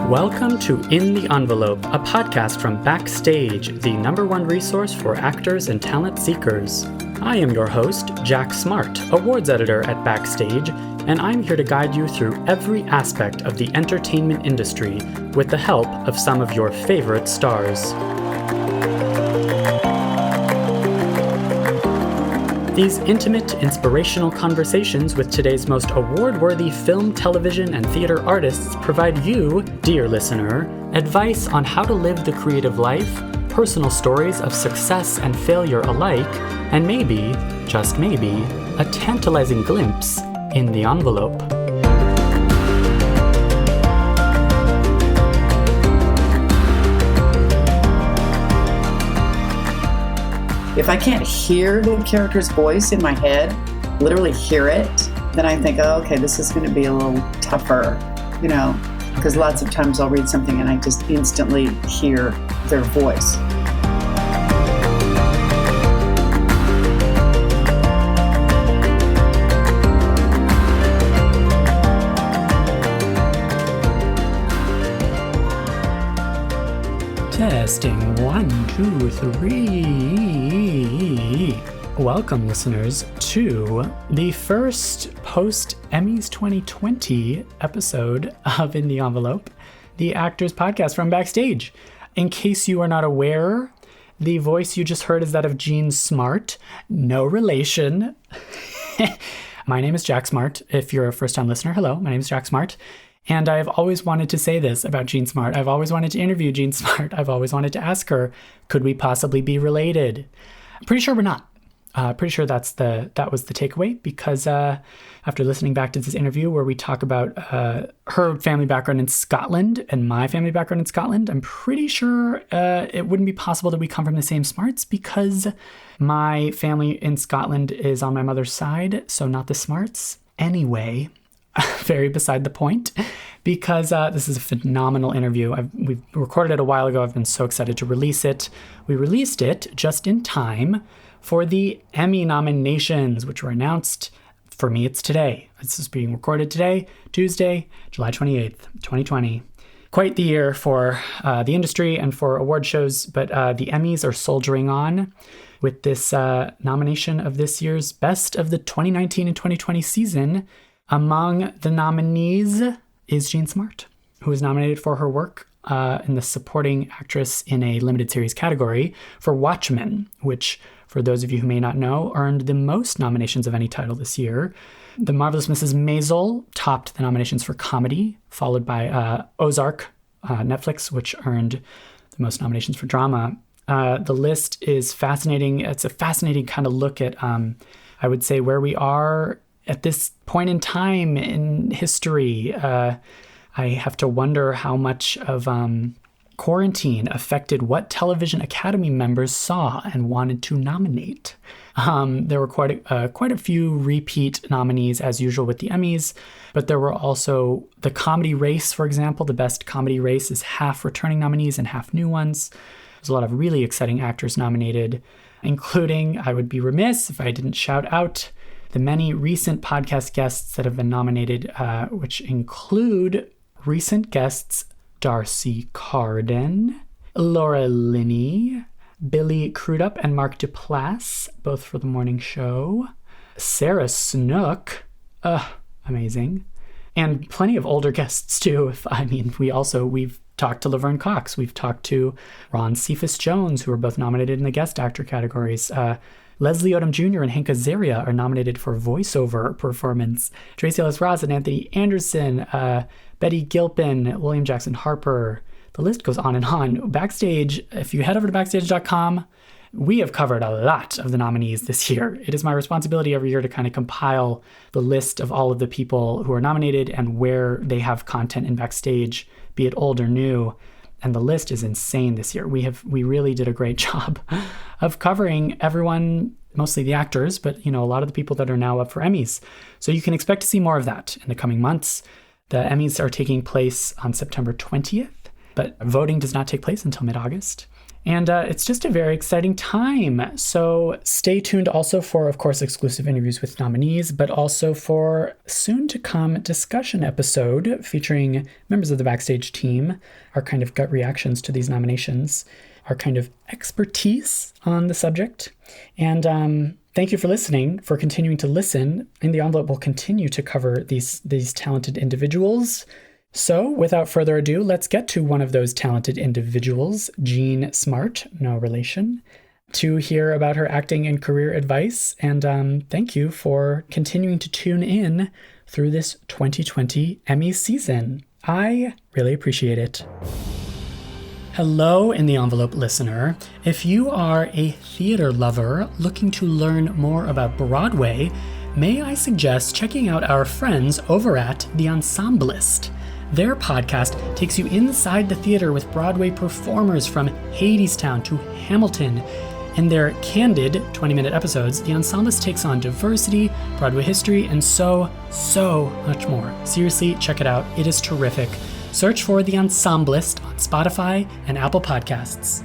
Welcome to In the Envelope, a podcast from Backstage, the #1 resource for actors and talent seekers. I am your host, Jack Smart, awards editor at Backstage, and I'm here to guide you through every aspect of the entertainment industry with the help of some of your favorite stars. These intimate, inspirational conversations with today's most award-worthy film, television, and theater artists provide you, dear listener, advice on how to live the creative life, personal stories of success and failure alike, and maybe, just maybe, a tantalizing glimpse in the envelope. If I can't hear the character's voice in my head, literally hear it, then I think, oh, okay, this is going to be a little tougher, because lots of times I'll read something and I just instantly hear their voice. Testing 1, 2, 3. Welcome, listeners, to the first post-Emmys 2020 episode of In the Envelope, the Actors Podcast from Backstage. In case you are not aware, the voice you just heard is that of Jean Smart. No relation. My name is Jack Smart. If you're a first-time listener, hello, my name is Jack Smart. And I've always wanted to say this about Jean Smart. I've always wanted to interview Jean Smart. I've always wanted to ask her, could we possibly be related? I'm pretty sure we're not. Pretty sure that was the takeaway, because after listening back to this interview where we talk about her family background in Scotland and my family background in Scotland, I'm pretty sure it wouldn't be possible that we come from the same Smarts, because my family in Scotland is on my mother's side, so not the Smarts. Anyway, very beside the point, because this is a phenomenal interview. We recorded it a while ago. I've been so excited to release it. We released it just in time for the Emmy nominations, which were announced. For me, it's today. This is being recorded today, Tuesday, July 28th, 2020. Quite the year for the industry and for award shows, but the Emmys are soldiering on with this nomination of this year's Best of the 2019 and 2020 season. Among the nominees is Jean Smart, who was nominated for her work in the supporting actress in a limited series category for Watchmen, which, for those of you who may not know, earned the most nominations of any title this year. The Marvelous Mrs. Maisel topped the nominations for comedy, followed by Ozark, Netflix, which earned the most nominations for drama. The list is fascinating. It's a fascinating kind of look at, I would say, where we are at this point in time in history. I have to wonder how much of quarantine affected what television Academy members saw and wanted to nominate. There were quite a few repeat nominees, as usual with the Emmys, but there were also the comedy race, for example. The best comedy race is half returning nominees and half new ones. There's a lot of really exciting actors nominated, including, I would be remiss if I didn't shout out the many recent podcast guests that have been nominated, which include recent guests Darcy Carden, Laura Linney, Billy Crudup and Mark Duplass, both for The Morning Show, Sarah Snook, amazing, and plenty of older guests too. We've talked to Laverne Cox, we've talked to Ron Cephas Jones, who are both nominated in the guest actor categories. Leslie Odom Jr. and Hank Azaria are nominated for voiceover performance. Tracy Ellis Ross and Anthony Anderson, Betty Gilpin, William Jackson Harper. The list goes on and on. Backstage, if you head over to backstage.com, we have covered a lot of the nominees this year. It is my responsibility every year to kind of compile the list of all of the people who are nominated and where they have content in Backstage, be it old or new. And the list is insane this year. We really did a great job of covering everyone, mostly the actors, but a lot of the people that are now up for Emmys. So you can expect to see more of that in the coming months. The Emmys are taking place on September 20th, but voting does not take place until mid-August. And it's just a very exciting time. So stay tuned also for, of course, exclusive interviews with nominees, but also for soon-to-come discussion episode featuring members of the Backstage team, our kind of gut reactions to these nominations, our kind of expertise on the subject. And thank you for listening, for continuing to listen. In the Envelope, we'll continue to cover these talented individuals. So, without further ado, let's get to one of those talented individuals, Jean Smart, no relation, to hear about her acting and career advice. And thank you for continuing to tune in through this 2020 Emmy season. I really appreciate it. Hello, In the Envelope listener. If you are a theater lover looking to learn more about Broadway, may I suggest checking out our friends over at The Ensemblist. Their podcast takes you inside the theater with Broadway performers from Hadestown to Hamilton. In their candid 20-minute episodes, The Ensemblist takes on diversity, Broadway history, and so much more. Seriously, check it out. It is terrific. Search for The Ensemblist on Spotify and Apple Podcasts.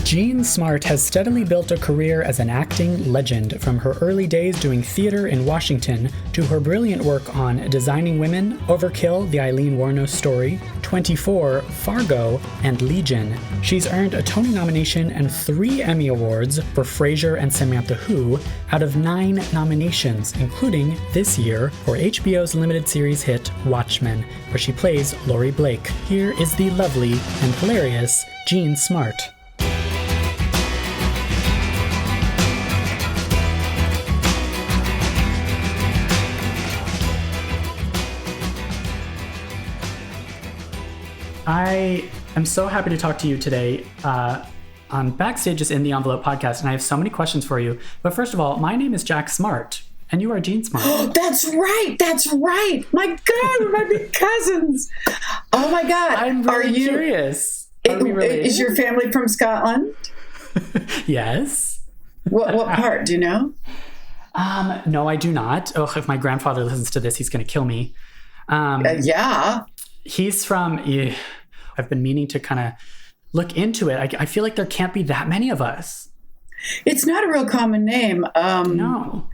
Jean Smart has steadily built a career as an acting legend, from her early days doing theater in Washington to her brilliant work on Designing Women, Overkill, The Aileen Wuornos Story, 24, Fargo, and Legion. She's earned a Tony nomination and 3 Emmy Awards for Frasier and Samantha Who out of 9 nominations, including this year for HBO's limited series hit Watchmen, where she plays Laurie Blake. Here is the lovely and hilarious Jean Smart. I am so happy to talk to you today on Backstage's In the Envelope podcast, and I have so many questions for you. But first of all, my name is Jack Smart, and you are Jean Smart. Oh, that's right. My God, we might be cousins. Oh my God. I'm really curious. Are we related? Is your family from Scotland? Yes. What part, do you know? No, I do not. Oh, if my grandfather listens to this, he's going to kill me. Yeah. He's from... I've been meaning to kind of look into it. I feel like there can't be that many of us. It's not a real common name. No.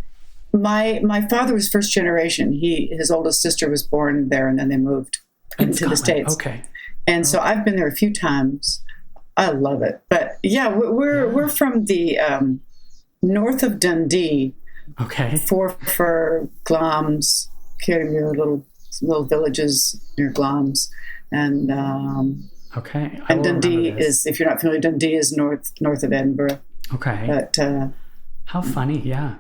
My father was first generation. His oldest sister was born there, and then they moved into the States. Okay. And so I've been there a few times. I love it. But yeah, we're from the north of Dundee. Okay. For Glamis, Kirriemuir, little villages near Glamis. And okay. And Dundee is, if you're not familiar, Dundee is north of Edinburgh. Okay. But how funny, yeah.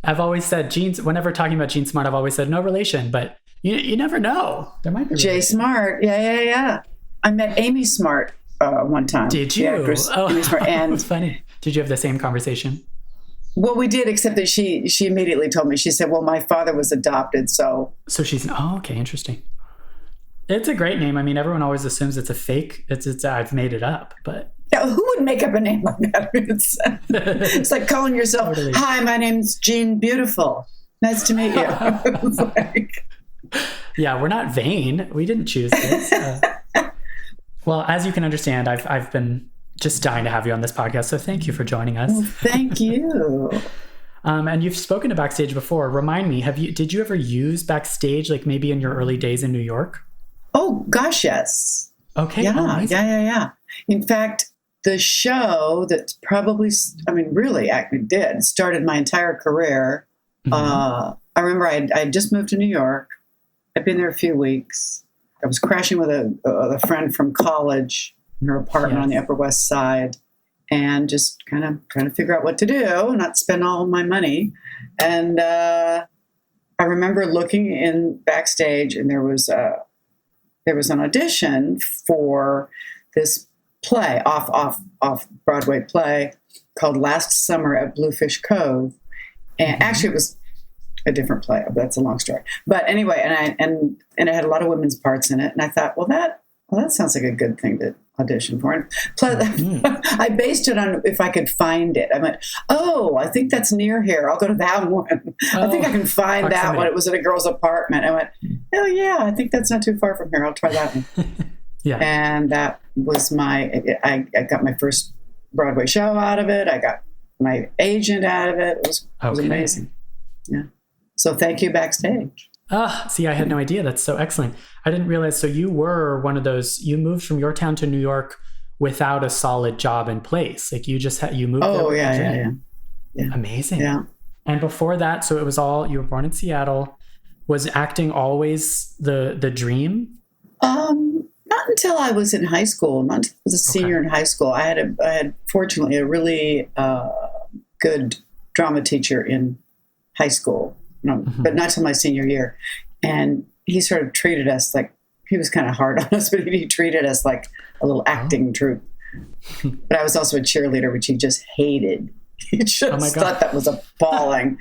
I've always said whenever talking about Jean Smart, I've always said no relation, but you never know. There might be Jay Smart, yeah. I met Amy Smart one time. Did you? The actress, Amy Smart, and that's funny. Did you have the same conversation? Well, we did, except that she immediately told me. She said, "Well, my father was adopted, so." So she's okay, interesting. It's a great name. I mean, everyone always assumes it's a fake. It's I've made it up, but yeah, who would make up a name like that? It's like calling yourself, totally. "Hi, my name's Jean Beautiful. Nice to meet you." It's like... Yeah, we're not vain. We didn't choose this. Well, as you can understand, I've been just dying to have you on this podcast. So thank you for joining us. Well, thank you. And you've spoken to Backstage before. Remind me, did you ever use Backstage, like maybe in your early days in New York? Oh, gosh, yes. Okay. Yeah. In fact, the show that probably, really started my entire career. Mm-hmm. I remember I had just moved to New York. I'd been there a few weeks. I was crashing with a friend from college in her apartment on the Upper West Side, and just kind of trying to figure out what to do, not spend all my money. And I remember looking in Backstage, and there was an audition for this play, off Broadway play called Last Summer at Bluefish Cove. And actually it was a different play, but that's a long story. But anyway, and it had a lot of women's parts in it. And I thought, well, Well, that sounds like a good thing to audition for. And plus, I based it on if I could find it. I went, oh, I think that's near here. I'll go to that one. I think I can find that one. It was in a girl's apartment. I went, oh, yeah, I think that's not too far from here. I'll try that one. Yeah. And that was I got my first Broadway show out of it. I got my agent out of it. It was amazing. Yeah. So thank you, Backstage. See, I had no idea. That's so excellent. I didn't realize. So you were one of those, you moved from your town to New York without a solid job in place. Like you just you moved there. Oh, yeah. Amazing. Yeah. And before that, so it was all, you were born in Seattle. Was acting always the dream? Not until I was in high school. Not until I was a senior in high school. I had fortunately a really good drama teacher in high school, but not till my senior year. And he sort of treated us like, he was kind of hard on us, but he treated us like a little acting troupe. But I was also a cheerleader, which he just hated. He just thought that was appalling.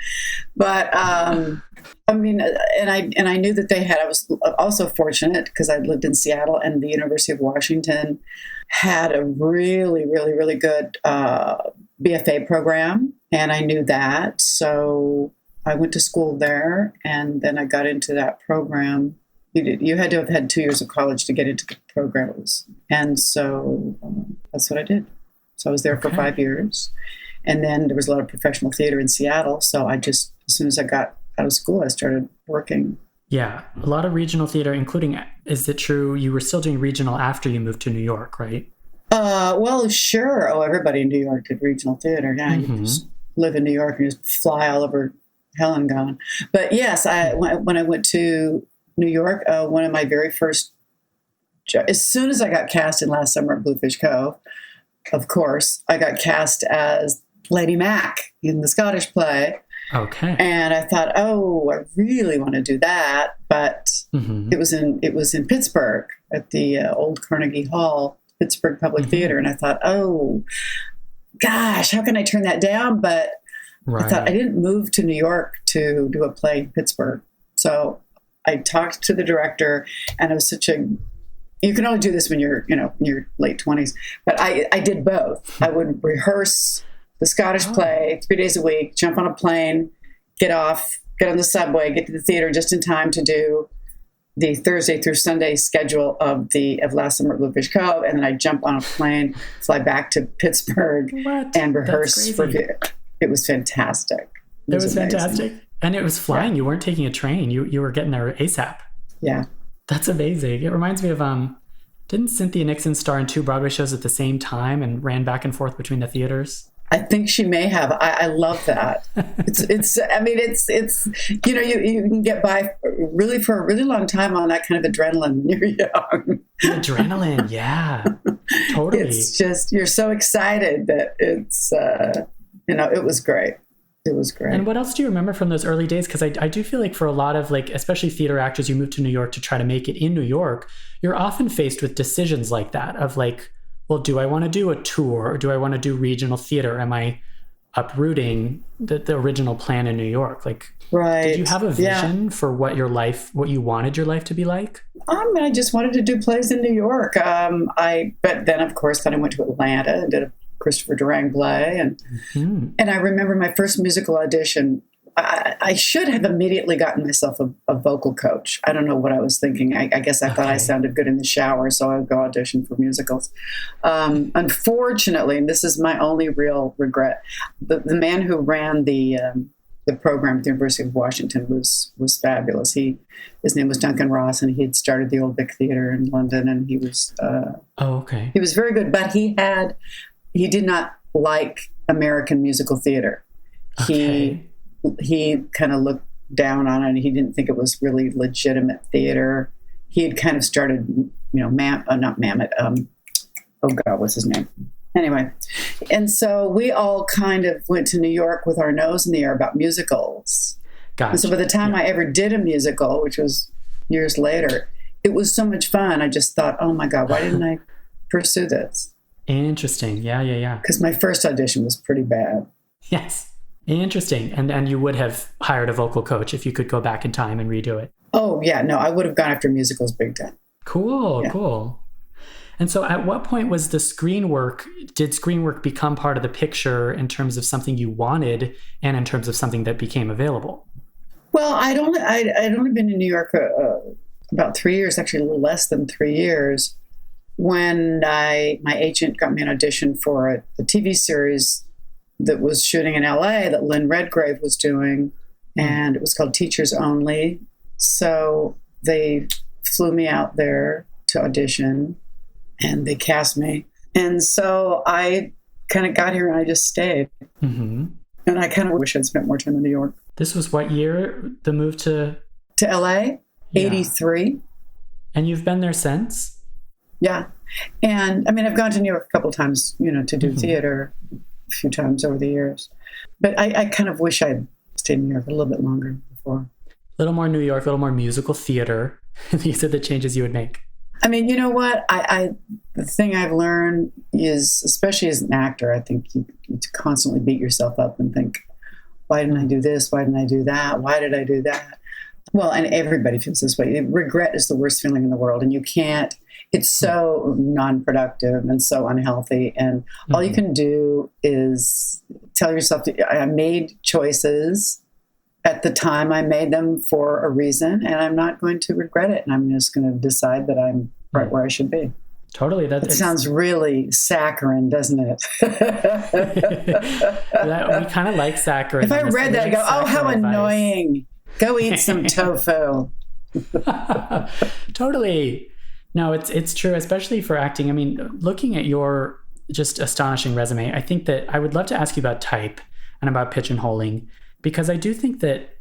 But I mean, and I knew that they had. I was also fortunate because I lived in Seattle, and the University of Washington had a really, really, really good BFA program, and I knew that. So I went to school there, and then I got into that program. You had to have had 2 years of college to get into the programs, and so that's what I did. So I was there for 5 years. And then there was a lot of professional theater in Seattle. So I just, as soon as I got out of school, I started working. Yeah. A lot of regional theater, including, is it true you were still doing regional after you moved to New York, right? Well, sure. Oh, everybody in New York did regional theater. Yeah. You just live in New York and just fly all over hell and gone. But yes, when I went to New York, one of my very first, as soon as I got cast in Last Summer at Bluefish Cove, of course, I got cast as Lady Mac in the Scottish play. Okay. And I thought, oh, I really want to do that. But it was in Pittsburgh at the old Carnegie Hall, Pittsburgh Public Theater. And I thought, oh, gosh, how can I turn that down? But I thought I didn't move to New York to do a play in Pittsburgh. So I talked to the director, and it was such a, you can only do this when you're, in your late 20s. But I did both. I would rehearse the Scottish play 3 days a week, jump on a plane, get off, get on the subway, get to the theater just in time to do the Thursday through Sunday schedule of Last Summer at Bluefish Cove. And then I jump on a plane, fly back to Pittsburgh and rehearse for it. It was fantastic. It was fantastic. And it was flying. Yeah. You weren't taking a train. You were getting there ASAP. Yeah. That's amazing. It reminds me of, didn't Cynthia Nixon star in 2 Broadway shows at the same time and ran back and forth between the theaters? I think she may have. I love that. It's you can get by really for a really long time on that kind of adrenaline when you're young. Adrenaline, yeah, totally. It's just, you're so excited that it's, it was great. It was great. And what else do you remember from those early days? Because I do feel like for a lot of, like, especially theater actors, you move to New York to try to make it in New York. You're often faced with decisions like that of like, well, do I want to do a tour or do I want to do regional theater? Am I uprooting the original plan in New York? Like, did you have a vision for what you wanted your life to be like? I just wanted to do plays in New York. But then of course, I went to Atlanta and did a Christopher Durang play. And I remember my first musical audition. I should have immediately gotten myself a vocal coach. I don't know what I was thinking. I guess I thought I sounded good in the shower, so I would go audition for musicals. Unfortunately, and this is my only real regret, the man who ran the program at the University of Washington was fabulous. His name was Duncan Ross, and he had started the Old Vic Theatre in London, and he was he was very good, but he did not like American musical theater. Okay. He kind of looked down on it. He didn't think it was really legitimate theater. He had kind of started, not Mamet. What's his name? Anyway, and so we all kind of went to New York with our nose in the air about musicals. Gotcha. And so by the time I ever did a musical, which was years later, it was so much fun. I just thought, oh my God, why didn't I pursue this? Interesting. Yeah. Because my first audition was pretty bad. Yes. Interesting. And you would have hired a vocal coach if you could go back in time and redo it. Oh, yeah. No, I would have gone after musicals big time. Cool. And so at what point was did screen work become part of the picture in terms of something you wanted and in terms of something that became available? Well, I'd only been in New York about 3 years, actually a little less than 3 years, when my agent got me an audition for a TV series that was shooting in LA that Lynn Redgrave was doing, and it was called Teachers Only. So they flew me out there to audition, and they cast me. And so I kind of got here and I just stayed. Mm-hmm. And I kind of wish I'd spent more time in New York. This was what year, the move to LA? Yeah. 83. And you've been there since? Yeah. And I mean, I've gone to New York a couple of times, to do theater a few times over the years. But I kind of wish I'd stayed in New York a little bit longer before. A little more New York, a little more musical theater. These are the changes you would make. I mean, you know what? The thing I've learned is, especially as an actor, I think you constantly beat yourself up and think, why didn't I do this? Why didn't I do that? Why did I do that? Well, and everybody feels this way. Regret is the worst feeling in the world, and you can't. It's so non-productive and so unhealthy. And all you can do is tell yourself, I made choices at the time. I made them for a reason, and I'm not going to regret it. And I'm just going to decide that I'm right where I should be. Totally. That sounds really saccharine, doesn't it? We kind of like saccharine. If I read that, I go, oh, how annoying. Go eat some tofu. Totally. No, it's true, especially for acting. I mean, looking at your just astonishing resume, I think that I would love to ask you about type and about pigeonholing, because I do think that,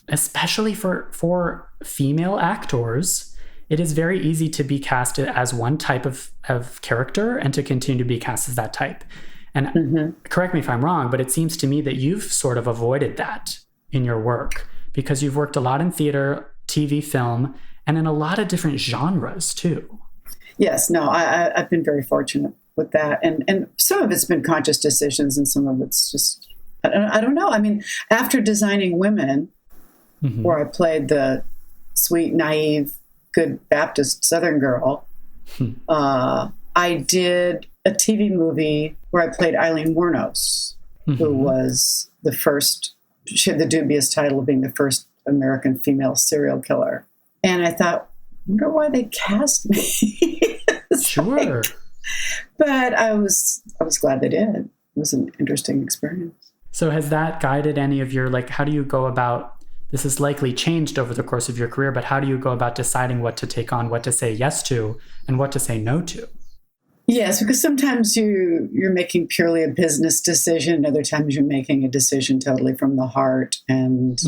especially for female actors, it is very easy to be casted as one type of character and to continue to be cast as that type. And correct me if I'm wrong, but it seems to me that you've sort of avoided that in your work, because you've worked a lot in theater, TV, film, and in a lot of different genres too. Yes, no, I've been very fortunate with that. And some of it's been conscious decisions and some of it's just, I don't know. I mean, after Designing Women, where I played the sweet, naive, good Baptist Southern girl, I did a TV movie where I played Aileen Wuornos, who was she had the dubious title of being the first American female serial killer. And I thought, I wonder why they cast me. Sure. But I was glad they did. It was an interesting experience. So has that guided any of your, how do you go about, this has likely changed over the course of your career, but how do you go about deciding what to take on, what to say yes to, and what to say no to? Yes, because sometimes you're making purely a business decision. Other times you're making a decision totally from the heart. And,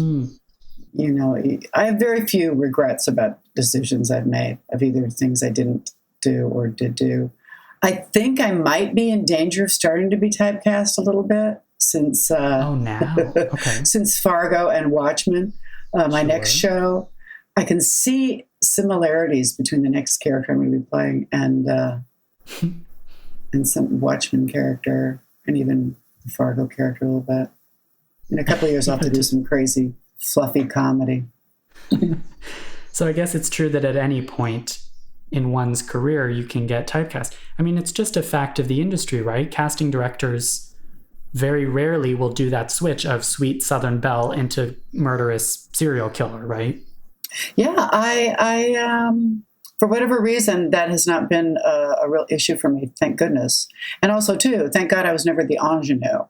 I have very few regrets about decisions I've made, of either things I didn't do or did do. I think I might be in danger of starting to be typecast a little bit since since Fargo and Watchmen, my next show. I can see similarities between the next character I'm going to be playing and some Watchmen character, and even the Fargo character a little bit. In a couple of years, I'll have to do some crazy, fluffy comedy. So I guess it's true that at any point in one's career, you can get typecast. I mean, it's just a fact of the industry, right? Casting directors very rarely will do that switch of sweet Southern belle into murderous serial killer, right? Yeah, I for whatever reason, that has not been a real issue for me, thank goodness. And also, too, thank God I was never the ingenue,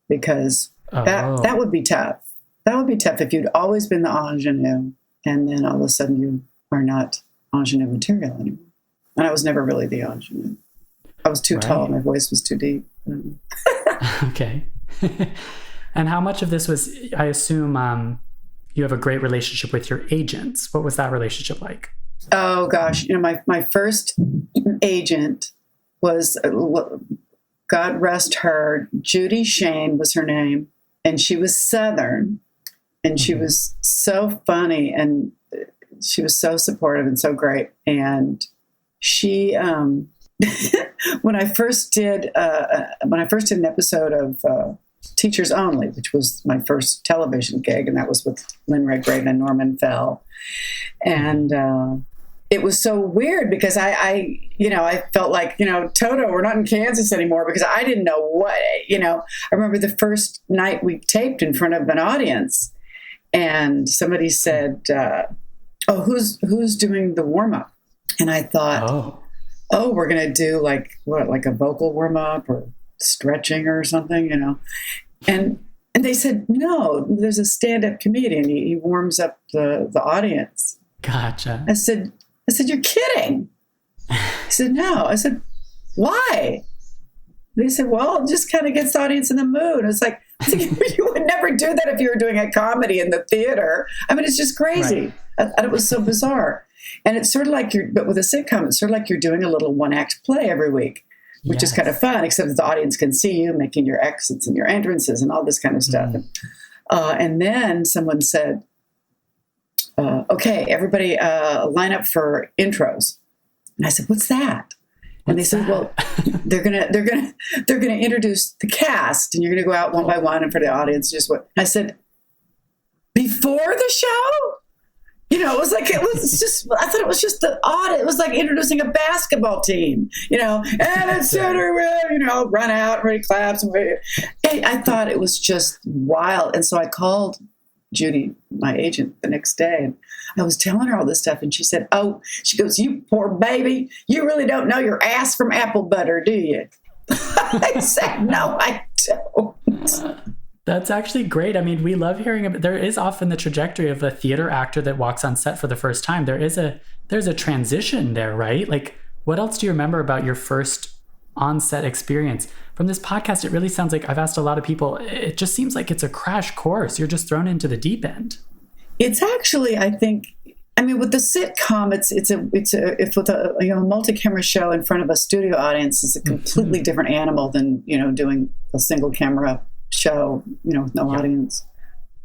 because that would be tough. That would be tough if you'd always been the ingenue, and then all of a sudden you are not ingenue material anymore. And I was never really the ingenue. I was too tall. My voice was too deep. Okay. And how much of this was, I assume, you have a great relationship with your agents. What was that relationship like? Oh, gosh. My first agent was, God rest her, Judy Shane was her name. And she was Southern. And she was so funny. And she was so supportive and so great. And she, when I first did an episode of Teachers Only, which was my first television gig, and that was with Lynn Redgrave and Norman Fell, and it was so weird because I felt like, Toto, we're not in Kansas anymore, because I didn't know what, I remember the first night we taped in front of an audience, and somebody said, who's doing the warm-up? And I thought, we're going to do like a vocal warm-up or stretching or something, And they said, no, there's a stand-up comedian. He warms up the audience. Gotcha. I said, you're kidding. He said, no. I said, why? They said, well, it just kind of gets the audience in the mood. It's like, you would never do that if you were doing a comedy in the theater. I mean, it's just crazy. Right. And it was so bizarre. And it's sort of like but with a sitcom, it's sort of like you're doing a little one-act play every week, which is kind of fun, except that the audience can see you making your exits and your entrances and all this kind of stuff. And then someone said, okay, everybody line up for intros. And I said, what's that? And they said, well, they're gonna introduce the cast, and you're gonna go out one by one and for the audience. I said, before the show? I thought it was just the audit. It was like introducing a basketball team, and it's run out, everybody claps. I thought it was just wild. And so I called Judy, my agent, the next day, and I was telling her all this stuff, and she said, she goes, you poor baby, you really don't know your ass from apple butter, do you? I said, no, I don't. That's actually great. I mean, we love hearing about, there is often the trajectory of a theater actor that walks on set for the first time. There's a transition there, right? Like, what else do you remember about your first on-set experience? From this podcast, it really sounds like, I've asked a lot of people, it just seems like it's a crash course. You're just thrown into the deep end. It's actually, I think, with the sitcom, if with a multi-camera show in front of a studio audience is a completely different animal than, doing a single camera show, with no audience.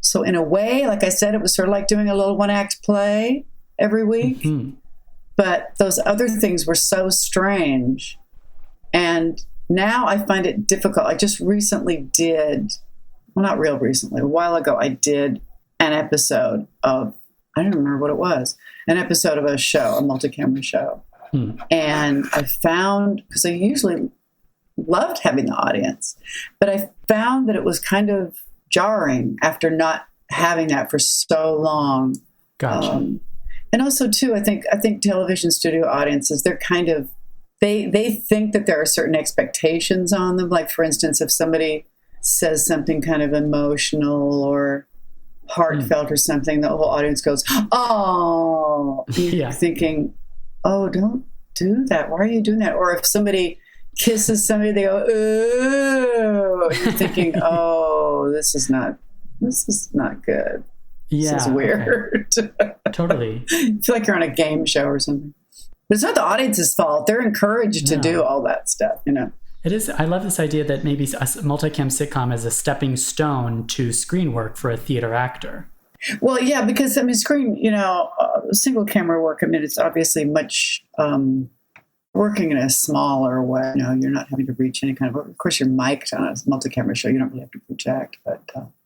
So in a way, like I said, it was sort of like doing a little one-act play every week. But those other things were so strange. And now I find it difficult. I just recently not real recently, a while ago, I did an episode of, I don't remember what it was, an episode of a show, a multi-camera show. And I found, because I usually loved having the audience, but I found that it was kind of jarring after not having that for so long. Gotcha. And also too, I think television studio audiences, they're kind of, they think that there are certain expectations on them. Like, for instance, if somebody says something kind of emotional or heartfelt or something, the whole audience goes, oh, you're thinking, oh, don't do that. Why are you doing that? Or if somebody kisses somebody, they go, oh, you're thinking, oh, this is not good. This is weird. Okay. Totally. I feel like you're on a game show or something. But it's not the audience's fault. They're encouraged to do all that stuff, It is. I love this idea that maybe a multicam sitcom is a stepping stone to screen work for a theater actor. Well, yeah, because screen, single camera work, it's obviously much working in a smaller way. You're not having to reach any kind of course, you're mic'd on a multi-camera show. You don't really have to project, but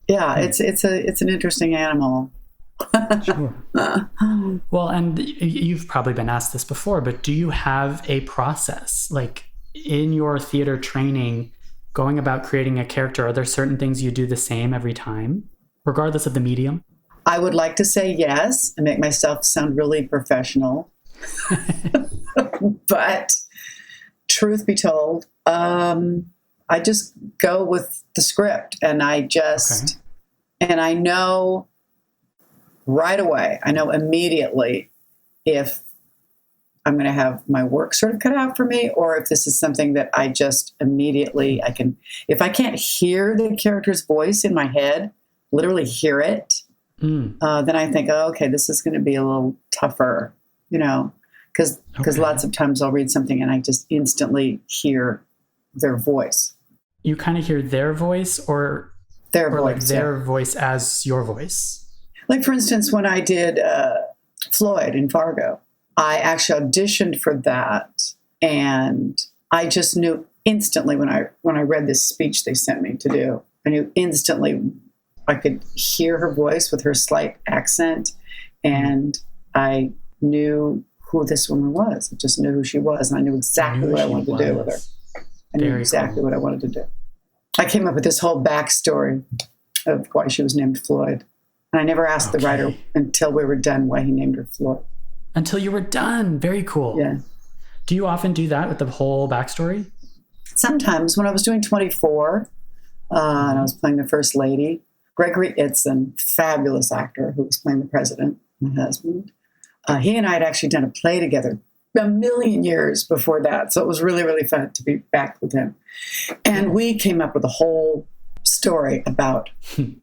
it's an interesting animal. Sure. Well, and you've probably been asked this before, but do you have a process, like in your theater training, going about creating a character? Are there certain things you do the same every time, regardless of the medium? I would like to say yes and make myself sound really professional. But truth be told, I just go with the script, and and I know right away, I know immediately if I'm going to have my work sort of cut out for me, or if this is something that I just immediately, if I can't hear the character's voice in my head, literally hear it, then I think, okay, this is going to be a little tougher, because lots of times I'll read something and I just instantly hear their voice. You kind of hear their voice or their voice, like their voice as your voice? Like, for instance, when I did Floyd in Fargo, I actually auditioned for that, and I just knew instantly when I read this speech they sent me to do, I knew instantly I could hear her voice with her slight accent, and I knew who this woman was. I just knew who she was, and I knew exactly what I wanted to do with her. I knew exactly what I wanted to do. I came up with this whole backstory of why she was named Floyd. And I never asked the writer until we were done why he named her Floyd. Until you were done. Very cool. Yeah. Do you often do that with the whole backstory? Sometimes. When I was doing 24, and I was playing the First Lady, Gregory Itzin, fabulous actor who was playing the president, my husband, he and I had actually done a play together a million years before that. So it was really, really fun to be back with him. And we came up with a whole story about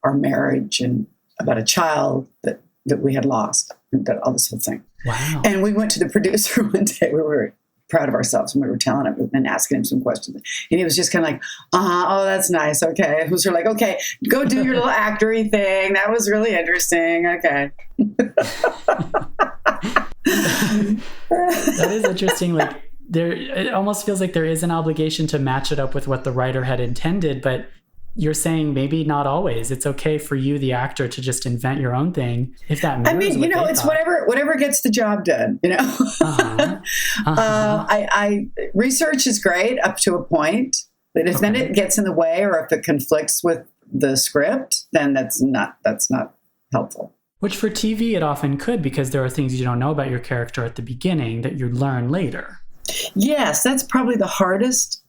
our marriage and about a child that we had lost, and all this whole thing. Wow. And we went to the producer one day. We were proud of ourselves, and we were telling him and asking him some questions. And he was just kind of like, oh, that's nice. Okay. It was like, okay, go do your little actory thing. That was really interesting. Okay. That is interesting. Like it almost feels like there is an obligation to match it up with what the writer had intended, but you're saying maybe not always. It's okay for you, the actor, to just invent your own thing if that mirrors. I mean, it's thought. whatever gets the job done. I research is great up to a point, but if then it gets in the way, or if it conflicts with the script, then that's not helpful. Which for TV it often could, because there are things you don't know about your character at the beginning that you learn later. Yes, that's probably the hardest.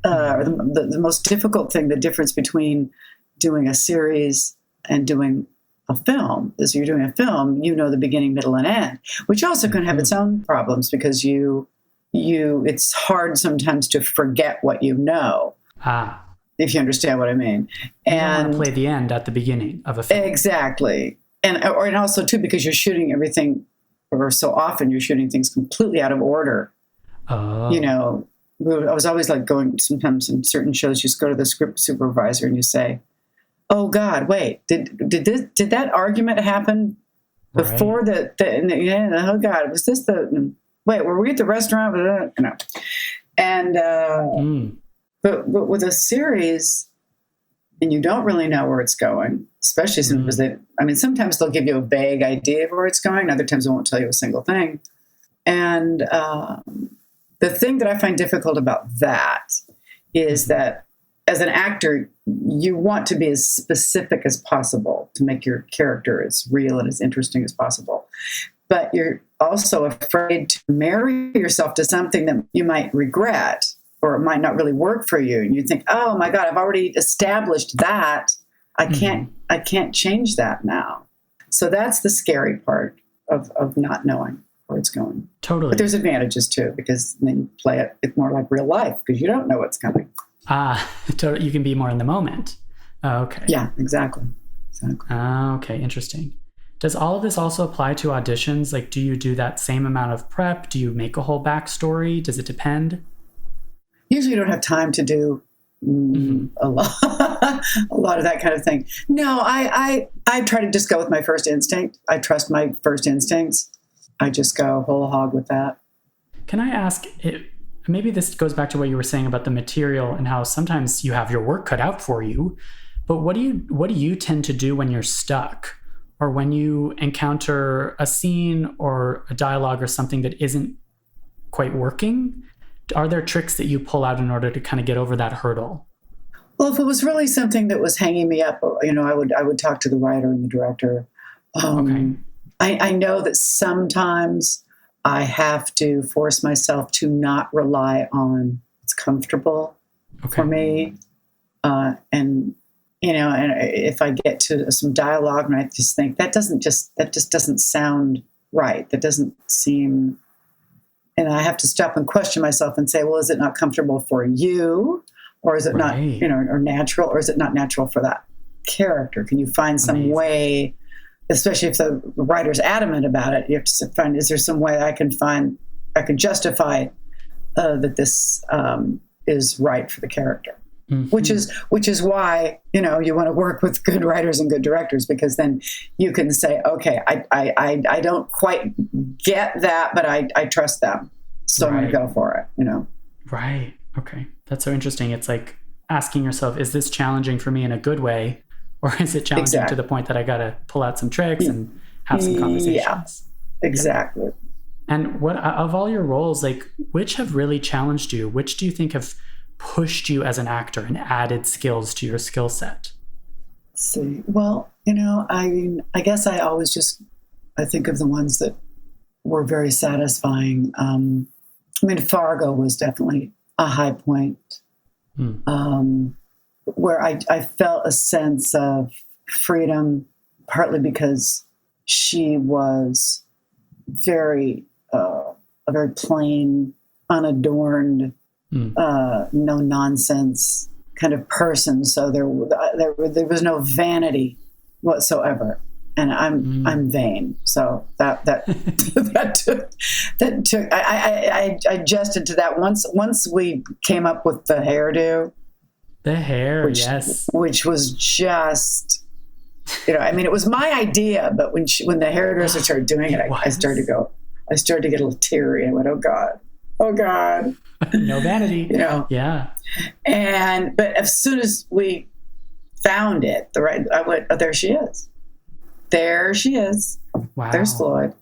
Or the most difficult thing, the difference between doing a series and doing a film is you're doing a film, the beginning, middle, and end, which also can have its own problems because it's hard sometimes to forget what you know. If you understand what I mean. And you don't want to play the end at the beginning of a film. Exactly. And also too, because you're shooting everything, or so often you're shooting things completely out of order. Oh. I was always like going, sometimes in certain shows, you just go to the script supervisor and you say, oh God, wait, did that argument happen before oh God, was this wait, were we at the restaurant? And, but with a series, and you don't really know where it's going, especially since sometimes they'll give you a vague idea of where it's going. Other times they won't tell you a single thing. And, the thing that I find difficult about that is that as an actor, you want to be as specific as possible to make your character as real and as interesting as possible. But you're also afraid to marry yourself to something that you might regret, or it might not really work for you. And you think, oh my God, I've already established that. I can't change that now. So that's the scary part of not knowing where it's going. Totally. But there's advantages too, because then you play it more like real life because you don't know what's coming. You can be more in the moment. Okay. Yeah, exactly. Okay, interesting. Does all of this also apply to auditions? Like, do you do that same amount of prep? Do you make a whole backstory? Does it depend? Usually you don't have time to do a lot of that kind of thing. No, I try to just go with my first instinct. I trust my first instincts. I just go whole hog with that. Can I ask, maybe this goes back to what you were saying about the material and how sometimes you have your work cut out for you, but what do you tend to do when you're stuck, or when you encounter a scene or a dialogue or something that isn't quite working? Are there tricks that you pull out in order to kind of get over that hurdle? Well, if it was really something that was hanging me up, I would talk to the writer and the director. Okay. I know that sometimes I have to force myself to not rely on what's comfortable for me. And if I get to some dialogue and I just think that just doesn't sound right. That doesn't seem, and I have to stop and question myself and say, well, is it not comfortable for you? Or is it not, or natural, or is it not natural for that character? Can you find some way, especially if the writer's adamant about it, you have to find, is there some way I can justify that this is right for the character? Mm-hmm. Which is why, you want to work with good writers and good directors, because then you can say, okay, I don't quite get that, but I trust them. So I'm going to go for it, Right. Okay. That's so interesting. It's like asking yourself, is this challenging for me in a good way? Or is it challenging to the point that I got to pull out some tricks and have some conversations? Yeah, exactly. And what of all your roles, like, which have really challenged you? Which do you think have pushed you as an actor and added skills to your skill set? Let's see. Well, I guess I think of the ones that were very satisfying. Fargo was definitely a high point, where I felt a sense of freedom, partly because she was a very plain, unadorned, no nonsense kind of person. So there was no vanity whatsoever, and I'm vain. So that took. I adjusted to that once we came up with the hairdo. The hair, yes, which was just. It was my idea, but when the hairdresser started doing it, I started to get a little teary. I went, oh God. No vanity. Yeah. But as soon as we found it, I went, oh, there she is. Wow. There's Floyd.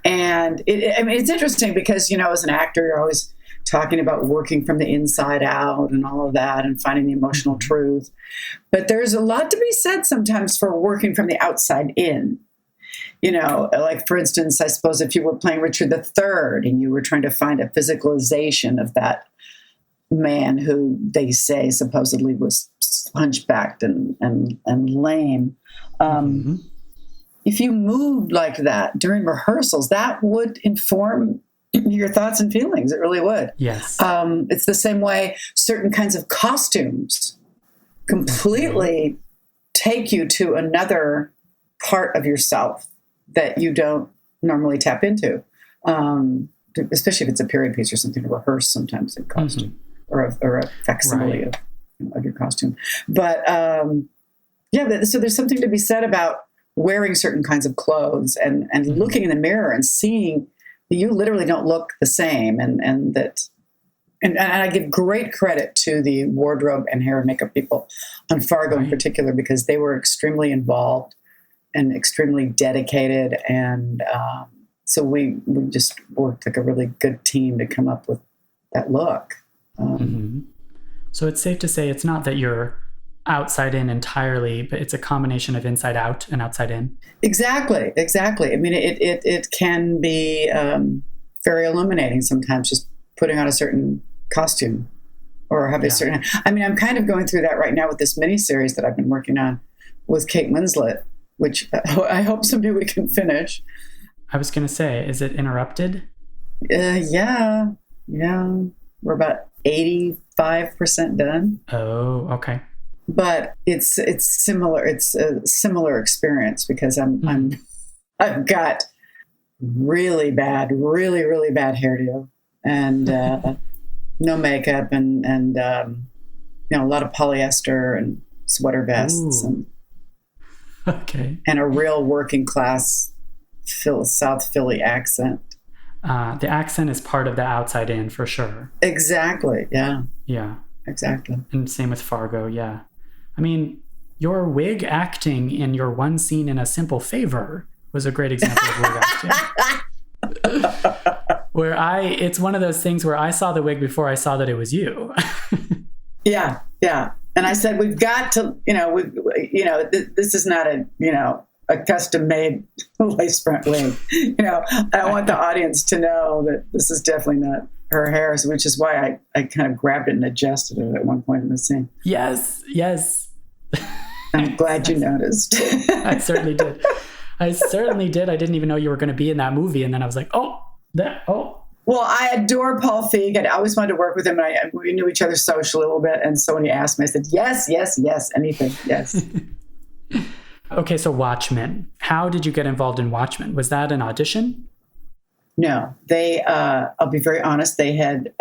And it's interesting because, as an actor, you're always talking about working from the inside out and all of that and finding the emotional truth. But there's a lot to be said sometimes for working from the outside in. Like, for instance, I suppose if you were playing Richard III and you were trying to find a physicalization of that man who they say supposedly was hunchbacked and lame, if you moved like that during rehearsals, that would inform your thoughts and feelings. It really would. Yes. It's the same way certain kinds of costumes completely take you to another part of yourself that you don't normally tap into, especially if it's a period piece or something to rehearse sometimes in costume or a facsimile of your costume. But so there's something to be said about wearing certain kinds of clothes and looking in the mirror and seeing you literally don't look the same, and I give great credit to the wardrobe and hair and makeup people on Fargo in particular, because they were extremely involved and extremely dedicated, and so we just worked like a really good team to come up with that look. So it's safe to say it's not that you're outside in entirely, but it's a combination of inside out and outside in. Exactly. I mean, it can be very illuminating sometimes, just putting on a certain costume or have a certain. I mean, I'm kind of going through that right now with this miniseries that I've been working on with Kate Winslet, which I hope someday we can finish. I was going to say, is it interrupted? Yeah. We're about 85% done. Oh, okay. But it's similar. It's a similar experience because I've got really bad hairdo and no makeup and a lot of polyester and sweater vests and a real working class South Philly accent. The accent is part of the outside in for sure. Exactly. Yeah. Yeah. Exactly. Exactly. And same with Fargo. Yeah. I mean, your wig acting in your one scene in A Simple Favor was a great example of wig acting. It's one of those things where I saw the wig before I saw that it was you. Yeah. And I said, we've got to, this is not a custom made lace front wig. I want the audience to know that this is definitely not her hair, which is why I kind of grabbed it and adjusted it at one point in the scene. Yes. I'm glad you noticed. I certainly did. I didn't even know you were going to be in that movie. And then I was like, oh. Well, I adore Paul Feig. I always wanted to work with him. And we knew each other socially a little bit. And so when he asked me, I said, yes, anything, yes. Okay, so Watchmen. How did you get involved in Watchmen? Was that an audition? No, I'll be very honest, they had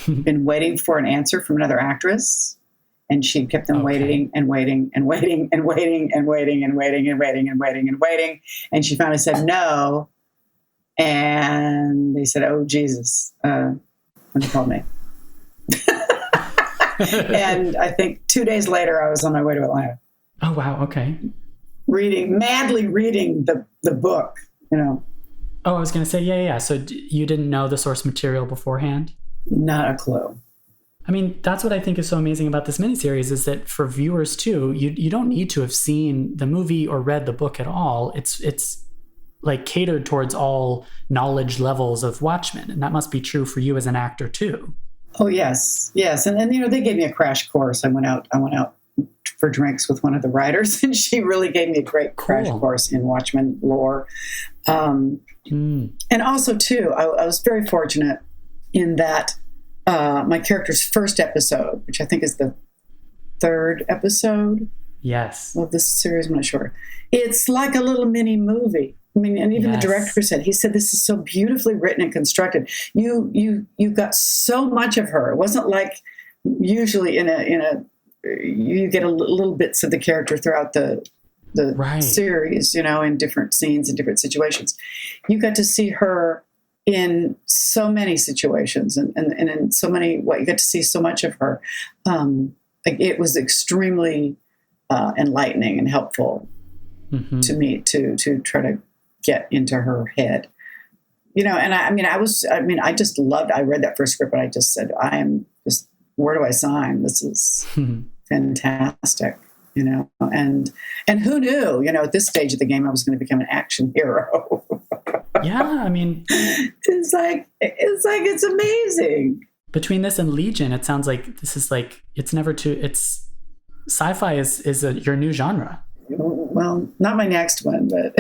been waiting for an answer from another actress, and she kept them waiting and waiting and waiting and waiting and waiting and waiting and waiting and waiting and waiting. And she finally said no. And they said, oh, Jesus. And they called me. And I think 2 days later, I was on my way to Atlanta. Oh, wow. Okay. Madly reading the book, Oh, I was going to say, yeah. So you didn't know the source material beforehand? Not a clue. I mean, that's what I think is so amazing about this miniseries is that for viewers too, you don't need to have seen the movie or read the book at all. It's like catered towards all knowledge levels of Watchmen. And that must be true for you as an actor too. Oh, yes. And you know, they gave me a crash course. I went out for drinks with one of the writers, and she really gave me a great crash course in Watchmen lore. And also, too, I was very fortunate in that my character's first episode, which I think is the third episode of this series, I'm not sure. It's like a little mini movie. I mean, and even the director said, this is so beautifully written and constructed. You got so much of her. It wasn't like usually in a you get a little bits of the character throughout the series, you know, in different scenes and different situations. You got to see her in so many situations and in so many, you got to see so much of her. It was extremely enlightening and helpful to me to try to get into her head, you know. And I just loved, I read that first script and I just said, where do I sign? This is fantastic, you know. And who knew, you know, at this stage of the game, I was going to become an action hero. Yeah, I mean, it's amazing. Between this and Legion, it sounds like this is like, it's sci-fi is your new genre. Well, not my next one, but.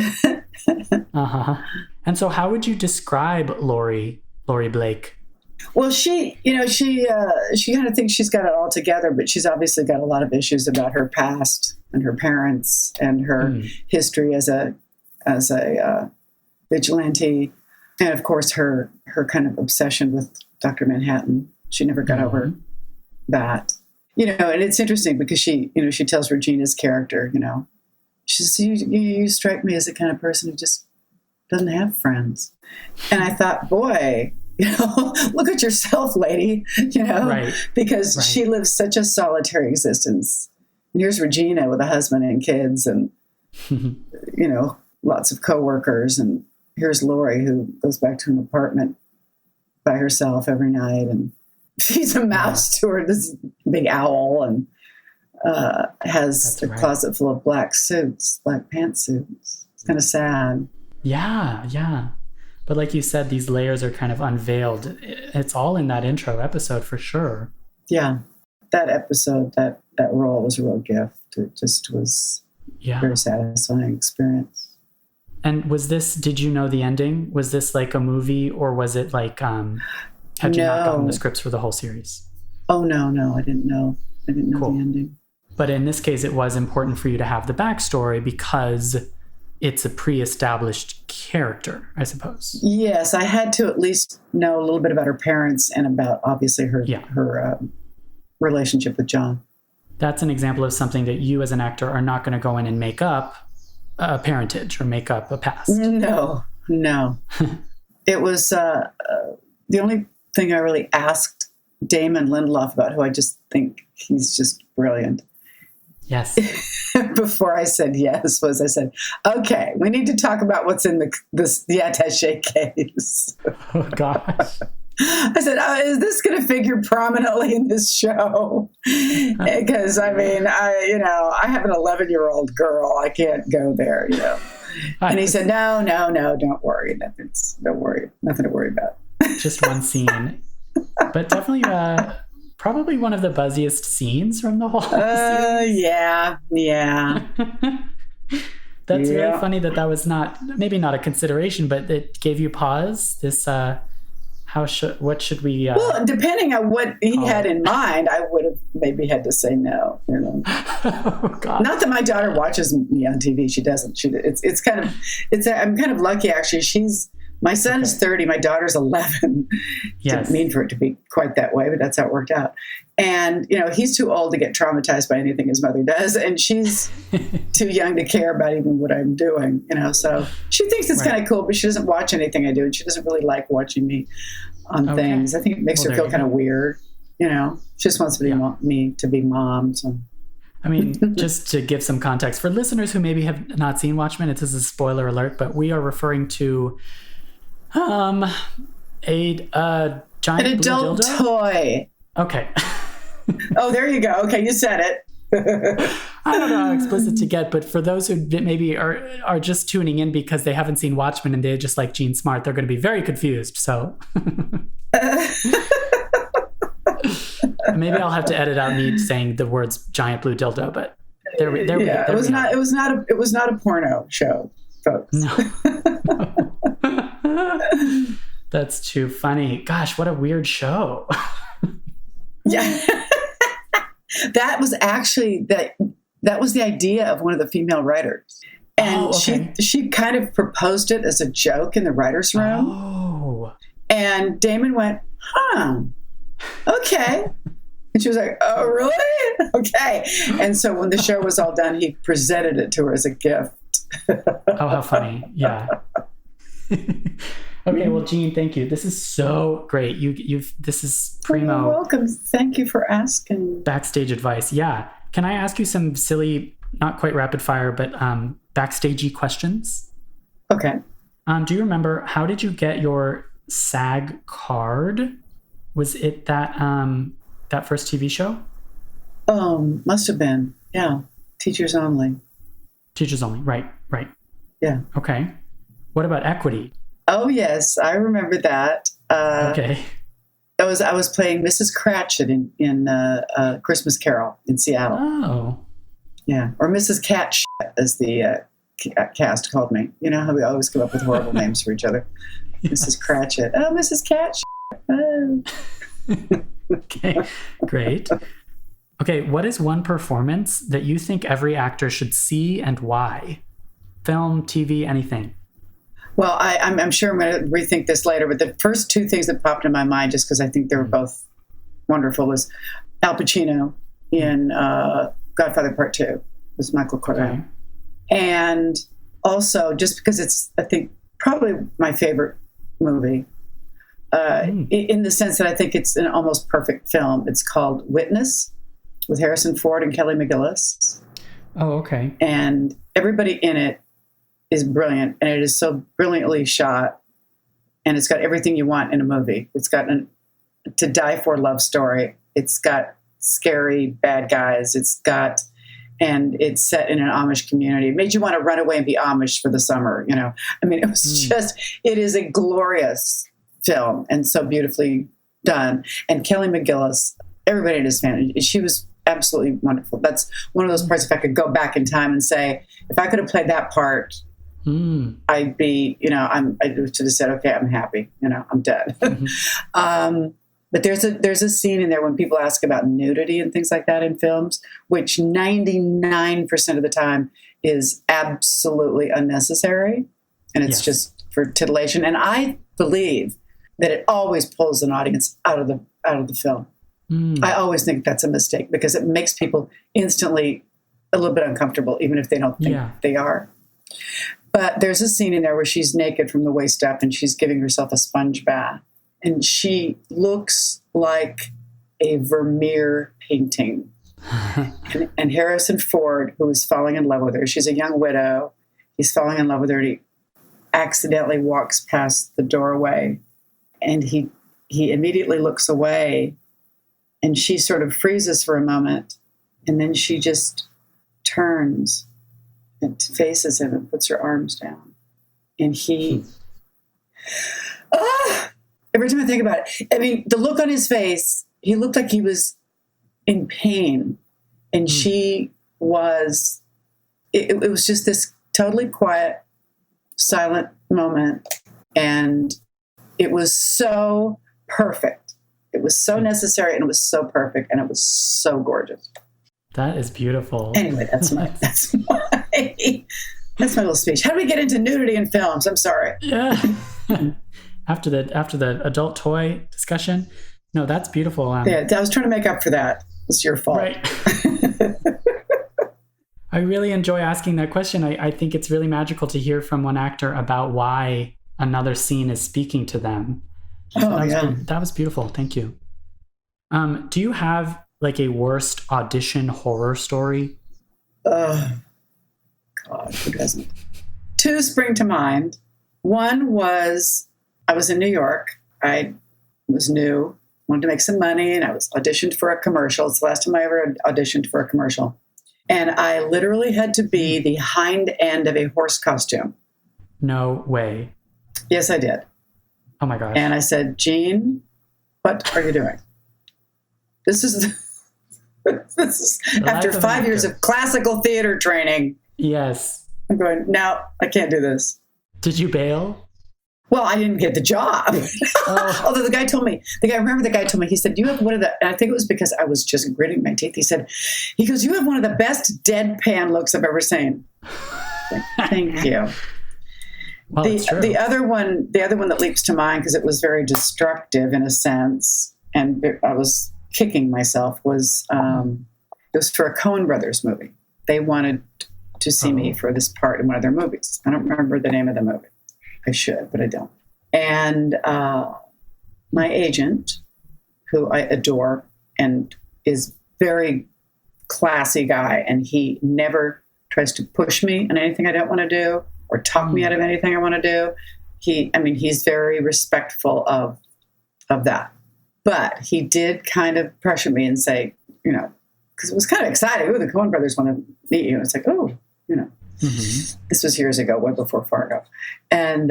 And so how would you describe Laurie Blake? Well, she kind of thinks she's got it all together, but she's obviously got a lot of issues about her past and her parents and her history as a vigilante, and of course her kind of obsession with Dr. Manhattan. She never got over that, you know. And it's interesting because she tells Regina's character, you know, she says, you strike me as the kind of person who just doesn't have friends. And I thought, boy, you know, look at yourself, lady, you know, because she lives such a solitary existence. And here's Regina with a husband and kids and, you know, lots of coworkers. And here's Laurie, who goes back to an apartment by herself every night and feeds a mouse to her, this big owl, and has a closet full of black pantsuits. It's kind of sad. Yeah. But like you said, these layers are kind of unveiled. It's all in that intro episode for sure. Yeah. That episode, that role was a real gift. It just was a very satisfying experience. And did you know the ending? Was this like a movie, or was it like, had you not gotten the scripts for the whole series? Oh, no, I didn't know. I didn't know the ending. But in this case, it was important for you to have the backstory because it's a pre-established character, I suppose. Yes, I had to at least know a little bit about her parents and about, obviously, her relationship with John. That's an example of something that you as an actor are not going to go in and make up a parentage or make up a past. No. It was the only thing I really asked Damon Lindelof about, who I just think he's just brilliant. Yes. Before I said yes, I said, okay, we need to talk about what's in the attaché case. Oh, gosh. I said, is this going to figure prominently in this show? Because, I mean, I have an 11-year-old girl. I can't go there, you know. And he said, no, don't worry. Nothing to worry about. Just one scene. But definitely probably one of the buzziest scenes from the whole series. Yeah. That's really funny that was maybe not a consideration, but it gave you pause. This, what should we... well, depending on what he had in mind, I would have maybe had to say no, you know. Oh, God. Not that my daughter watches me on TV. She doesn't. I'm kind of lucky, actually. My son's 30, my daughter's 11. Yes. Didn't mean for it to be quite that way, but that's how it worked out. And, you know, he's too old to get traumatized by anything his mother does. And she's too young to care about even what I'm doing, you know. So she thinks it's kind of cool, but she doesn't watch anything I do. And she doesn't really like watching me on things. I think it makes her feel kind of weird, you know. She just wants me to be mom. So. I mean, just to give some context for listeners who maybe have not seen Watchmen, it is a spoiler alert, but we are referring to A giant An adult blue dildo? toy. Okay. Oh, there you go. Okay, you said it. I don't know how explicit to get, but for those who maybe are just tuning in because they haven't seen Watchmen and they just like Jean Smart, they're going to be very confused. So maybe I'll have to edit out me saying the words giant blue dildo, but there we it was not a porno show, folks. No. That's too funny. Gosh, what a weird show. Yeah. That was actually that was the idea of one of the female writers. And she kind of proposed it as a joke in the writer's room. Oh. And Damon went, okay. And she was like, oh, really? Okay. And so when the show was all done, he presented it to her as a gift. Oh, how funny. Yeah. Okay, well, Jean, thank you. This is so great. This is primo. You're welcome. Thank you for asking. Backstage advice. Yeah. Can I ask you some silly, not quite rapid fire, but backstagey questions? Okay. Do you remember, how did you get your SAG card? Was it that first TV show? Must have been. Yeah. Teachers only. Teachers only. Right. Yeah. Okay. What about equity? Oh, yes. I remember that. Okay. I was playing Mrs. Cratchit in Christmas Carol in Seattle. Oh. Yeah. Or Mrs. Cat as the cast called me. You know how we always come up with horrible names for each other. Mrs. Cratchit. Oh, Mrs. Cat. Oh. Okay. Great. Okay. What is one performance that you think every actor should see and why? Film, TV, anything. Well, I'm sure I'm going to rethink this later, but the first two things that popped in my mind, just because I think they were both wonderful, was Al Pacino in Godfather Part 2, was Michael Corleone. Okay. And also, just because it's, I think, probably my favorite movie, in the sense that I think it's an almost perfect film. It's called Witness, with Harrison Ford and Kelly McGillis. Oh, okay. And everybody in it is brilliant, and it is so brilliantly shot, and it's got everything you want in a movie. It's got to die for love story. It's got scary bad guys. And it's set in an Amish community. It made you want to run away and be Amish for the summer. You know, I mean, it was it is a glorious film and so beautifully done. And Kelly McGillis, everybody in his fan, she was absolutely wonderful. That's one of those parts. If I could go back in time and say, if I could have played that part, I'd be, I should have said, okay, I'm happy, I'm dead. But there's a scene in there when people ask about nudity and things like that in films, which 99% of the time is absolutely unnecessary. And it's just for titillation. And I believe that it always pulls an audience out of the film. I always think that's a mistake because it makes people instantly a little bit uncomfortable, even if they don't think they are. But there's a scene in there where she's naked from the waist up and she's giving herself a sponge bath. And she looks like a Vermeer painting. and Harrison Ford, who is falling in love with her, she's a young widow. He's falling in love with her. And he accidentally walks past the doorway. And he immediately looks away. And she sort of freezes for a moment. And then she just turns and faces him and puts her arms down. And he... Every time I think about it, I mean, the look on his face, he looked like he was in pain. And she was... It was just this totally quiet, silent moment. And it was so perfect. It was so necessary, and it was so perfect, and it was so gorgeous. That is beautiful. Anyway, that's my little speech. How do we get into nudity in films? I'm sorry. Yeah. After the adult toy discussion, no, that's beautiful. Yeah, I was trying to make up for that. It's your fault. Right. I really enjoy asking that question. I think it's really magical to hear from one actor about why another scene is speaking to them. So that was beautiful. Thank you. Do you have like a worst audition horror story? God, who doesn't? Two spring to mind. One was I was in New York. I was new, wanted to make some money, and I was auditioned for a commercial. It's the last time I ever auditioned for a commercial. And I literally had to be the hind end of a horse costume. No way. Yes, I did. Oh my gosh. And I said, Jean, what are you doing? This is after 5 years of classical theater training. Yes. I'm going, no, I can't do this. Did you bail? Well, I didn't get the job. Although the guy told me, he said, you have one of the, and I think it was because I was just gritting my teeth. He goes, you have one of the best deadpan looks I've ever seen. Thank you. Well, the other one that leaps to mind, because it was very destructive in a sense, and I was kicking myself, was it was for a Coen Brothers movie. They wanted to see me for this part in one of their movies. I don't remember the name of the movie. I should, but I don't. And my agent, who I adore and is very classy guy, and he never tries to push me in anything I don't want to do or talk me out of anything I want to do. He's very respectful of that. But he did kind of pressure me and say, because it was kind of exciting. Oh, the Coen Brothers want to meet you. It's like, This was years ago, way before Fargo. And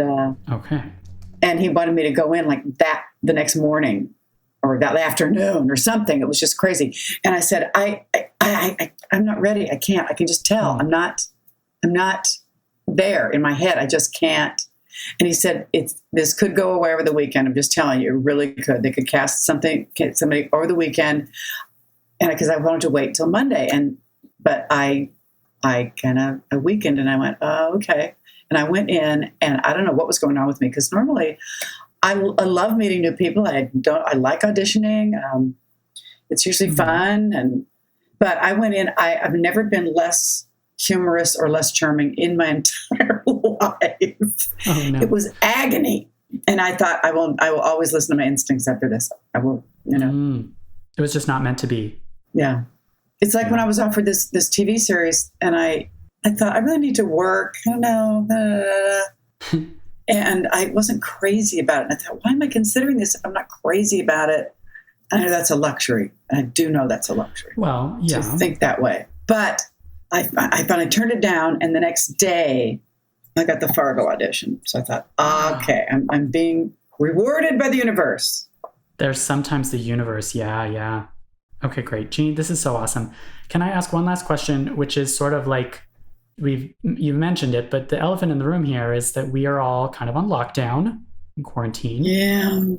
and he wanted me to go in like that the next morning or that afternoon or something. It was just crazy. And I said, I'm not ready. I can't. I can just tell. I'm not there in my head. I just can't. And he said, this could go away over the weekend. I'm just telling you, it really could. They could cast somebody over the weekend. And because I wanted to wait till Monday. But I weakened and I went, oh, okay. And I went in and I don't know what was going on with me, because normally I love meeting new people. I like auditioning. It's usually fun. But I went in, I've never been less humorous or less charming in my entire life. Oh, no. It was agony. And I thought I will always listen to my instincts after this. I will, It was just not meant to be. Yeah. It's like when I was offered this TV series, and I thought, I really need to work. I don't know. And I wasn't crazy about it. And I thought, why am I considering this if I'm not crazy about it? I know that's a luxury. And I do know that's a luxury. Well, yeah. To think that way. But I finally turned it down. And the next day, I got the Fargo audition. So I thought, okay, I'm being rewarded by the universe. There's sometimes the universe. Yeah. Okay, great. Jean, this is so awesome. Can I ask one last question, which is sort of like, you mentioned it, but the elephant in the room here is that we are all kind of on lockdown and quarantine. Yeah.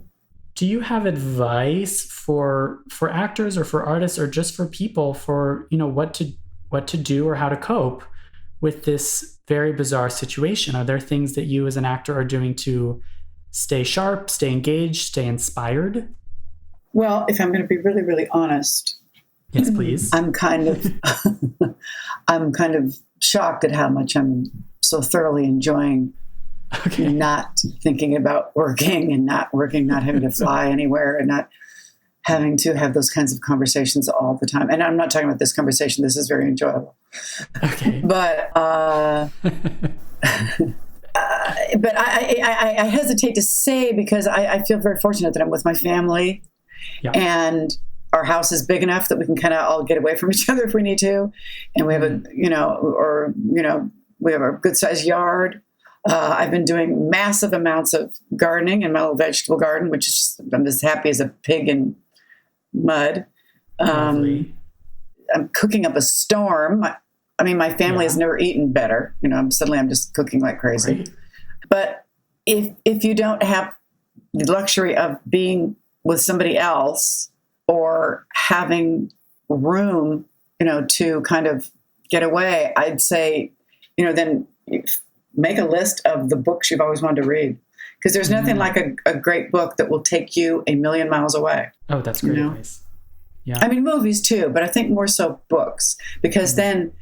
Do you have advice for actors or for artists or just for people for, what to do or how to cope with this very bizarre situation? Are there things that you as an actor are doing to stay sharp, stay engaged, stay inspired? Well, if I'm going to be really, really honest, yes, please. I'm kind of shocked at how much I'm so thoroughly enjoying not thinking about working and not having to fly anywhere and not having to have those kinds of conversations all the time. And I'm not talking about this conversation. This is very enjoyable. Okay. But but I hesitate to say, because I feel very fortunate that I'm with my family. Yeah. And our house is big enough that we can kind of all get away from each other if we need to. And we have we have a good sized yard. I've been doing massive amounts of gardening in my little vegetable garden, which is just, I'm as happy as a pig in mud. I'm cooking up a storm. My family has never eaten better. Suddenly I'm just cooking like crazy. Right. But if you don't have the luxury of being with somebody else or having room, to kind of get away, I'd say, then make a list of the books you've always wanted to read. Because there's nothing like a great book that will take you a million miles away. Oh, that's great advice. Yeah. Movies too, but I think more so books, because then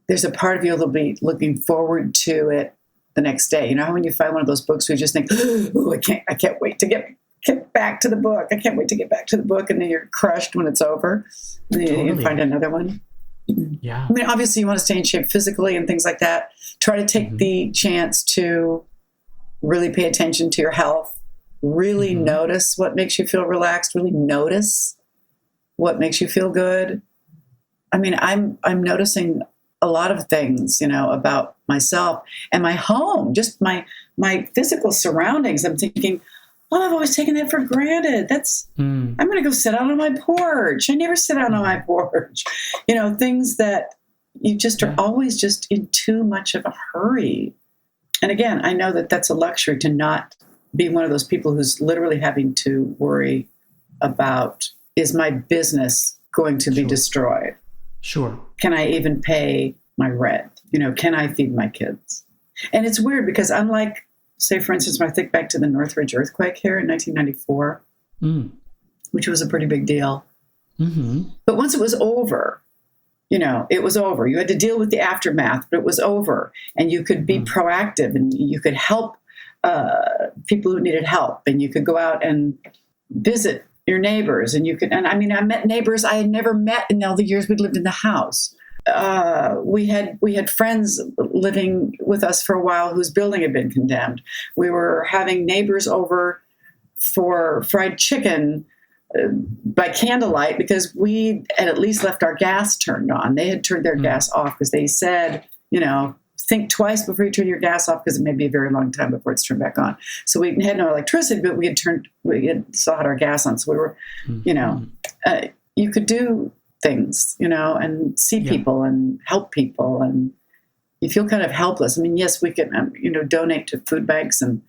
there's a part of you that'll be looking forward to it the next day. When you find one of those books where you just think, oh, I can't wait to get back to the book. I can't wait to get back to the book. And then you're crushed when it's over. Totally. You find another one. Yeah. Obviously you want to stay in shape physically and things like that. Try to take the chance to really pay attention to your health really notice what makes you feel relaxed, really notice what makes you feel good. I mean, I'm noticing a lot of things, about myself and my home, just my physical surroundings. I'm thinking, oh, I've always taken that for granted. I'm going to go sit out on my porch. I never sit out on my porch. Things that you just are always just in too much of a hurry. And again, I know that that's a luxury to not be one of those people who's literally having to worry about, is my business going to be destroyed? Sure. Can I even pay my rent? Can I feed my kids? And it's weird because unlike, say, for instance, when I think back to the Northridge earthquake here in 1994, which was a pretty big deal. But once it was over, it was over. You had to deal with the aftermath, but it was over. And you could be proactive and you could help people who needed help. And you could go out and visit your neighbors. And I met neighbors I had never met in all the years we'd lived in the house. We had friends living with us for a while whose building had been condemned. We were having neighbors over for fried chicken by candlelight because we had at least left our gas turned on. They had turned their gas off because they said, think twice before you turn your gas off because it may be a very long time before it's turned back on. So we had no electricity, but we had still had our gas on. So we were, you could do things, and see people and help people, and you feel kind of helpless. I mean, yes, we can, donate to food banks and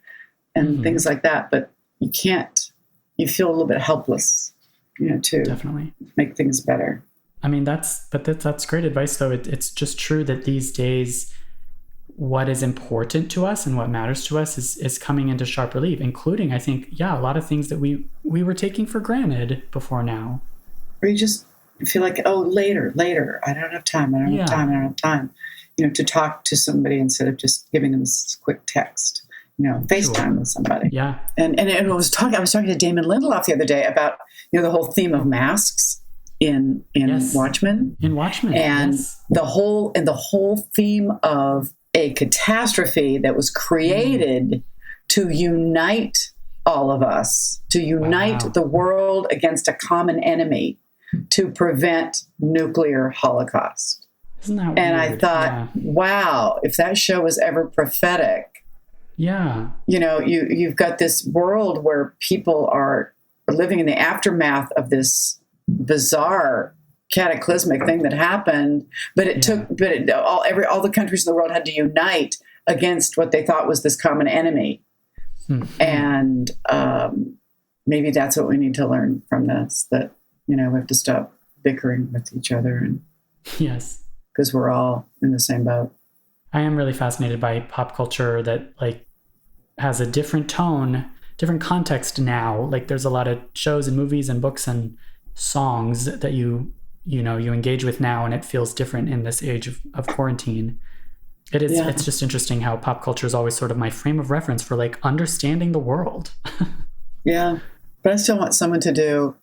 things like that, but you can't. You feel a little bit helpless, to definitely make things better. I mean, that's great advice, though. It's just true that these days, what is important to us and what matters to us is coming into sharp relief, including, I think, a lot of things that we were taking for granted before now. Or you just feel like, oh, later, I don't have time, I don't have time, to talk to somebody instead of just giving them a quick text, FaceTime with somebody. Yeah. And I was talking to Damon Lindelof the other day about, the whole theme of masks in Watchmen. In Watchmen. And the whole theme of a catastrophe that was created to unite all of us, to unite the world against a common enemy, to prevent nuclear holocaust. Isn't that weird? And I thought, wow, if that show was ever prophetic, you've got this world where people are living in the aftermath of this bizarre cataclysmic thing that happened, but all the countries in the world had to unite against what they thought was this common enemy. And maybe that's what we need to learn from this, that we have to stop bickering with each other, and because we're all in the same boat. I am really fascinated by pop culture that has a different tone, different context now. There's a lot of shows and movies and books and songs that you engage with now, and it feels different in this age of quarantine. It is. It's just interesting how pop culture is always sort of my frame of reference for understanding the world. Yeah, but I still want someone to do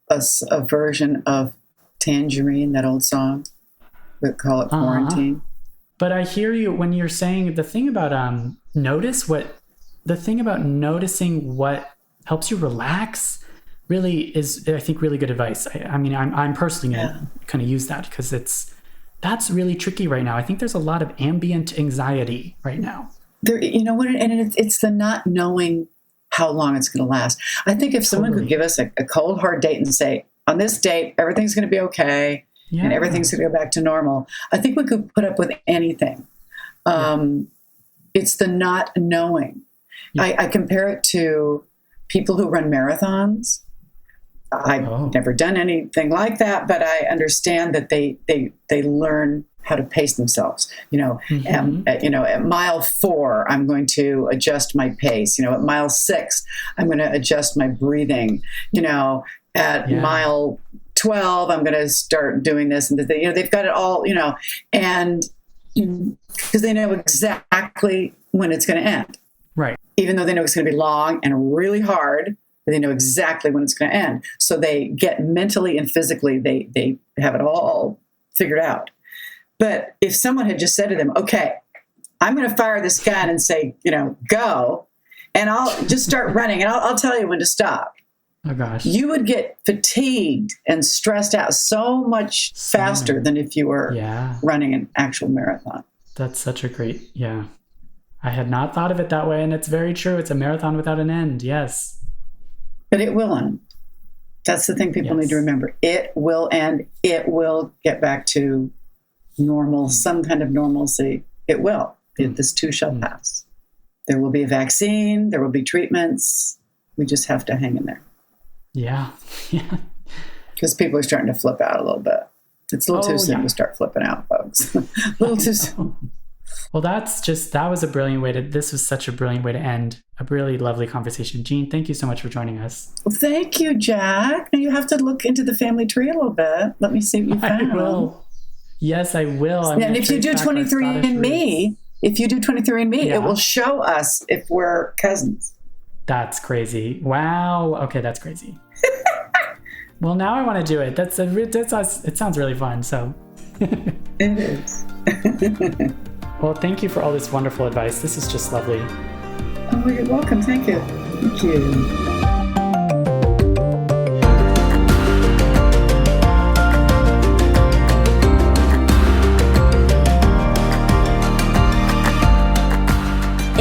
a version of Tangerine, that old song. We call it Quarantine. But I hear you when you're saying the thing about noticing what helps you relax really is, I think, really good advice. I mean, I'm personally going to kind of use that because that's really tricky right now. I think there's a lot of ambient anxiety right now. There, and it's the not knowing how long it's going to last. I think if someone could give us a cold, hard date and say, on this date, everything's going to be okay and everything's going to go back to normal, I think we could put up with anything. It's the not knowing. I compare it to people who run marathons. I've never done anything like that, but I understand that they learn how to pace themselves. At mile 4, I'm going to adjust my pace. At mile 6, I'm going to adjust my breathing. At mile 12, I'm going to start doing this and they've got it all. And because they know exactly when it's going to end. Right. Even though they know it's going to be long and really hard, they know exactly when it's going to end. So they get mentally and physically, they have it all figured out. But if someone had just said to them, okay, I'm going to fire this gun and say, go, and I'll just start running, and I'll tell you when to stop. Oh gosh. You would get fatigued and stressed out so much faster than if you were running an actual marathon. That's such a great, I had not thought of it that way, and it's very true. It's a marathon without an end. Yes. But it will end. That's the thing people need to remember. It will end. It will get back to normal, some kind of normalcy. It will. This too shall pass. There will be a vaccine. There will be treatments. We just have to hang in there. Yeah. Because people are starting to flip out a little bit. It's a little too soon to start flipping out, folks. A little too soon. Well, this was such a brilliant way to end a really lovely conversation. Jean, thank you so much for joining us. Well, thank you, Jack. Now you have to look into the family tree a little bit. Let me see what you found. I will. Yes, I will. And if you do 23andMe, it will show us if we're cousins. That's crazy. Wow. Okay, that's crazy. Well, now I want to do it. It sounds really fun. So it is. Well, thank you for all this wonderful advice. This is just lovely. Oh, you're welcome. Thank you. Thank you.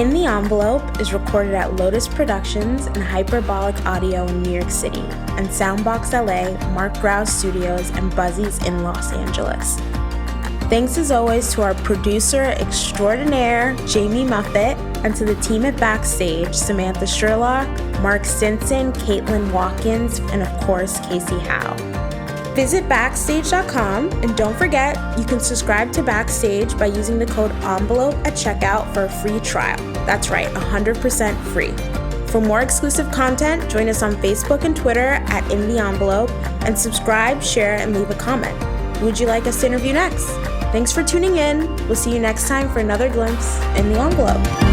In the Envelope is recorded at Lotus Productions and Hyperbolic Audio in New York City, and Soundbox LA, Mark Grau Studios, and Buzzies in Los Angeles. Thanks as always to our producer extraordinaire, Jamie Muffett, and to the team at Backstage, Samantha Sherlock, Mark Stinson, Caitlin Watkins, and of course, Casey Howe. Visit Backstage.com, and don't forget, you can subscribe to Backstage by using the code ENVELOPE at checkout for a free trial. That's right, 100% free. For more exclusive content, join us on Facebook and Twitter at In the Envelope, and subscribe, share, and leave a comment. Who would you like us to interview next? Thanks for tuning in. We'll see you next time for another glimpse in the envelope.